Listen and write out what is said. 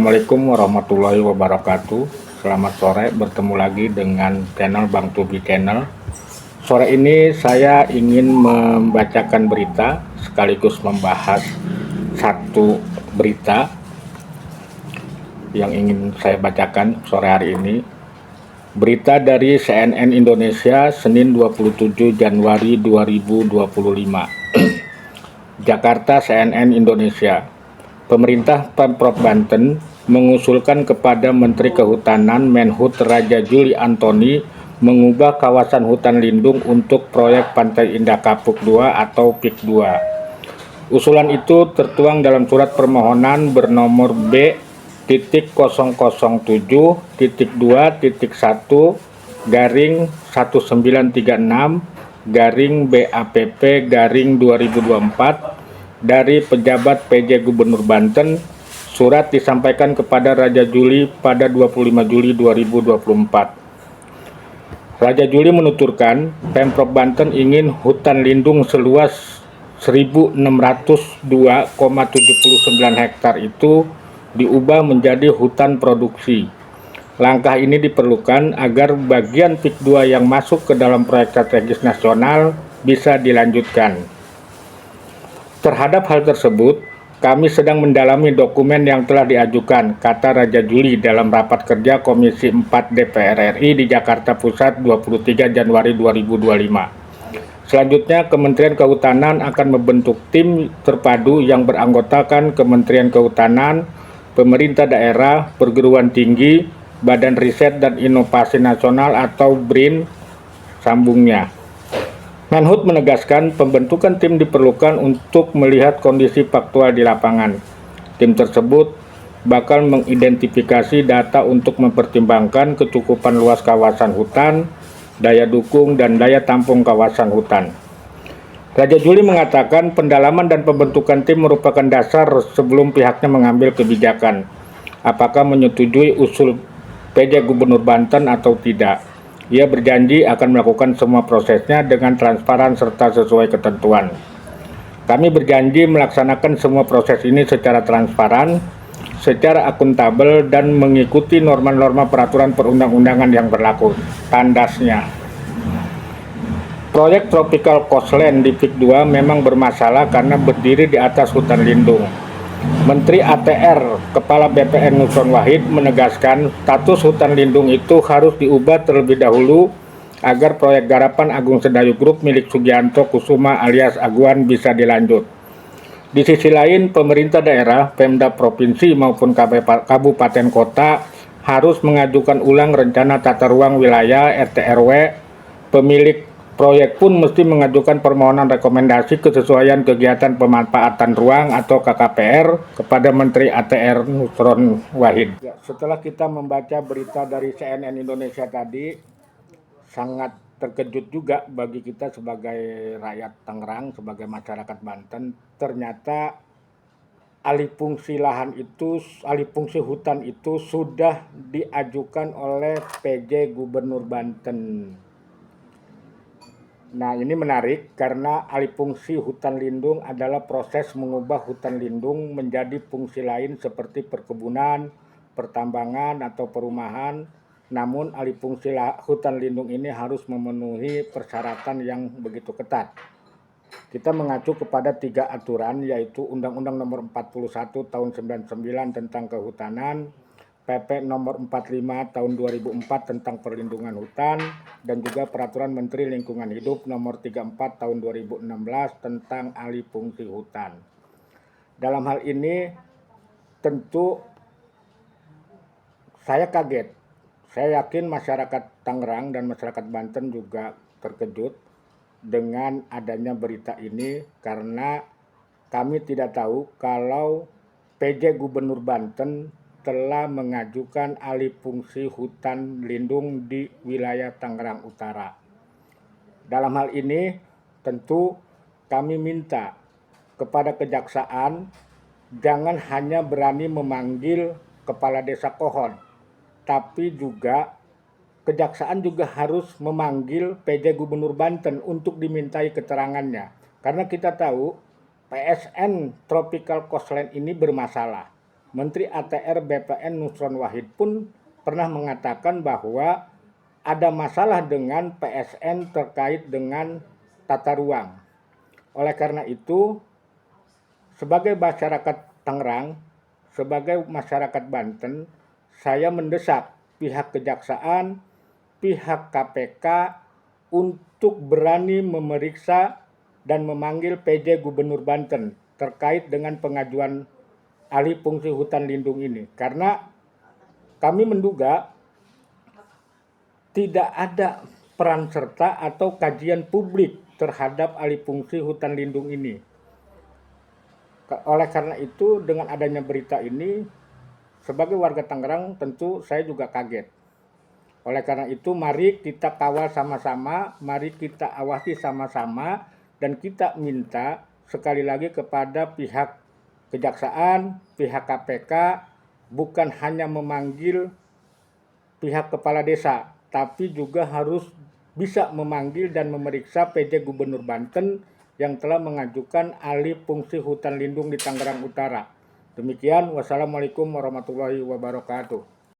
Assalamualaikum warahmatullahi wabarakatuh. Selamat sore, bertemu lagi dengan channel Bang Tubi Channel. Sore ini saya ingin membacakan berita sekaligus membahas satu berita yang ingin saya bacakan sore hari ini. Berita dari CNN Indonesia Senin 27 Januari 2025. Jakarta, CNN Indonesia. Pemerintah Pemprov Banten mengusulkan kepada Menteri Kehutanan Menhut Raja Juli Antoni mengubah kawasan hutan lindung untuk proyek Pantai Indah Kapuk II atau PIK 2. Usulan itu tertuang dalam surat permohonan bernomor B.07.2.1.1936/BAPP/2024 dari pejabat PJ Gubernur Banten. Surat disampaikan kepada Raja Juli pada 25 Juli 2024. Raja Juli menuturkan, Pemprov Banten ingin hutan lindung seluas 1.602,79 hektar itu diubah menjadi hutan produksi. Langkah ini diperlukan agar bagian PIK 2 yang masuk ke dalam proyek strategis nasional bisa dilanjutkan. Terhadap hal tersebut, kami sedang mendalami dokumen yang telah diajukan, kata Raja Juli dalam rapat kerja Komisi 4 DPR RI di Jakarta Pusat 23 Januari 2025. Selanjutnya, Kementerian Kehutanan akan membentuk tim terpadu yang beranggotakan Kementerian Kehutanan, pemerintah daerah, perguruan tinggi, Badan Riset dan Inovasi Nasional atau BRIN, sambungnya. Menhut menegaskan pembentukan tim diperlukan untuk melihat kondisi faktual di lapangan. Tim tersebut bakal mengidentifikasi data untuk mempertimbangkan kecukupan luas kawasan hutan, daya dukung, dan daya tampung kawasan hutan. Raja Juli mengatakan pendalaman dan pembentukan tim merupakan dasar sebelum pihaknya mengambil kebijakan, apakah menyetujui usul PJ Gubernur Banten atau tidak. Ia berjanji akan melakukan semua prosesnya dengan transparan serta sesuai ketentuan. Kami berjanji melaksanakan semua proses ini secara transparan, secara akuntabel, dan mengikuti norma-norma peraturan perundang-undangan yang berlaku, tandasnya. Proyek Tropical Coastline di PIK 2 memang bermasalah karena berdiri di atas hutan lindung. Menteri ATR Kepala BPN Nusron Wahid menegaskan status hutan lindung itu harus diubah terlebih dahulu agar proyek garapan Agung Sedayu Group milik Sugianto Kusuma alias Aguan bisa dilanjut. Di sisi lain, pemerintah daerah, Pemda provinsi maupun kabupaten kota harus mengajukan ulang rencana tata ruang wilayah RT/RW. Pemilik proyek pun mesti mengajukan permohonan rekomendasi kesesuaian kegiatan pemanfaatan ruang atau KKPR kepada Menteri ATR Nusron Wahid. Setelah kita membaca berita dari CNN Indonesia tadi, sangat terkejut juga bagi kita sebagai rakyat Tangerang, sebagai masyarakat Banten. Ternyata alih fungsi hutan itu sudah diajukan oleh PJ Gubernur Banten. Nah, ini menarik karena alih fungsi hutan lindung adalah proses mengubah hutan lindung menjadi fungsi lain seperti perkebunan, pertambangan, atau perumahan. Namun, alih fungsi hutan lindung ini harus memenuhi persyaratan yang begitu ketat. Kita mengacu kepada 3 aturan, yaitu Undang-Undang Nomor 41 Tahun 99 tentang Kehutanan, PP Nomor 45 Tahun 2004 tentang Perlindungan Hutan, dan juga Peraturan Menteri Lingkungan Hidup Nomor 34 Tahun 2016 tentang alih fungsi hutan. Dalam hal ini tentu saya kaget. Saya yakin masyarakat Tangerang dan masyarakat Banten juga terkejut dengan adanya berita ini karena kami tidak tahu kalau PJ Gubernur Banten telah mengajukan alih fungsi hutan lindung di wilayah Tangerang Utara. Dalam hal ini tentu kami minta kepada kejaksaan jangan hanya berani memanggil kepala desa Kohon, tapi juga kejaksaan juga harus memanggil PJ Gubernur Banten untuk dimintai keterangannya. Karena kita tahu PSN Tropical Coastline ini bermasalah. Menteri ATR BPN Nusron Wahid pun pernah mengatakan bahwa ada masalah dengan PSN terkait dengan tata ruang. Oleh karena itu, sebagai masyarakat Tangerang, sebagai masyarakat Banten, saya mendesak pihak kejaksaan, pihak KPK untuk berani memeriksa dan memanggil PJ Gubernur Banten terkait dengan pengajuan alih fungsi hutan lindung ini. Karena kami menduga tidak ada peran serta atau kajian publik terhadap alih fungsi hutan lindung ini. Oleh karena itu, dengan adanya berita ini, sebagai warga Tangerang tentu saya juga kaget. Oleh karena itu, mari kita kawal sama-sama, mari kita awasi sama-sama, dan kita minta sekali lagi kepada pihak kejaksaan, pihak KPK, bukan hanya memanggil pihak kepala desa, tapi juga harus bisa memanggil dan memeriksa PJ Gubernur Banten yang telah mengajukan alih fungsi hutan lindung di Tangerang Utara. Demikian, wassalamualaikum warahmatullahi wabarakatuh.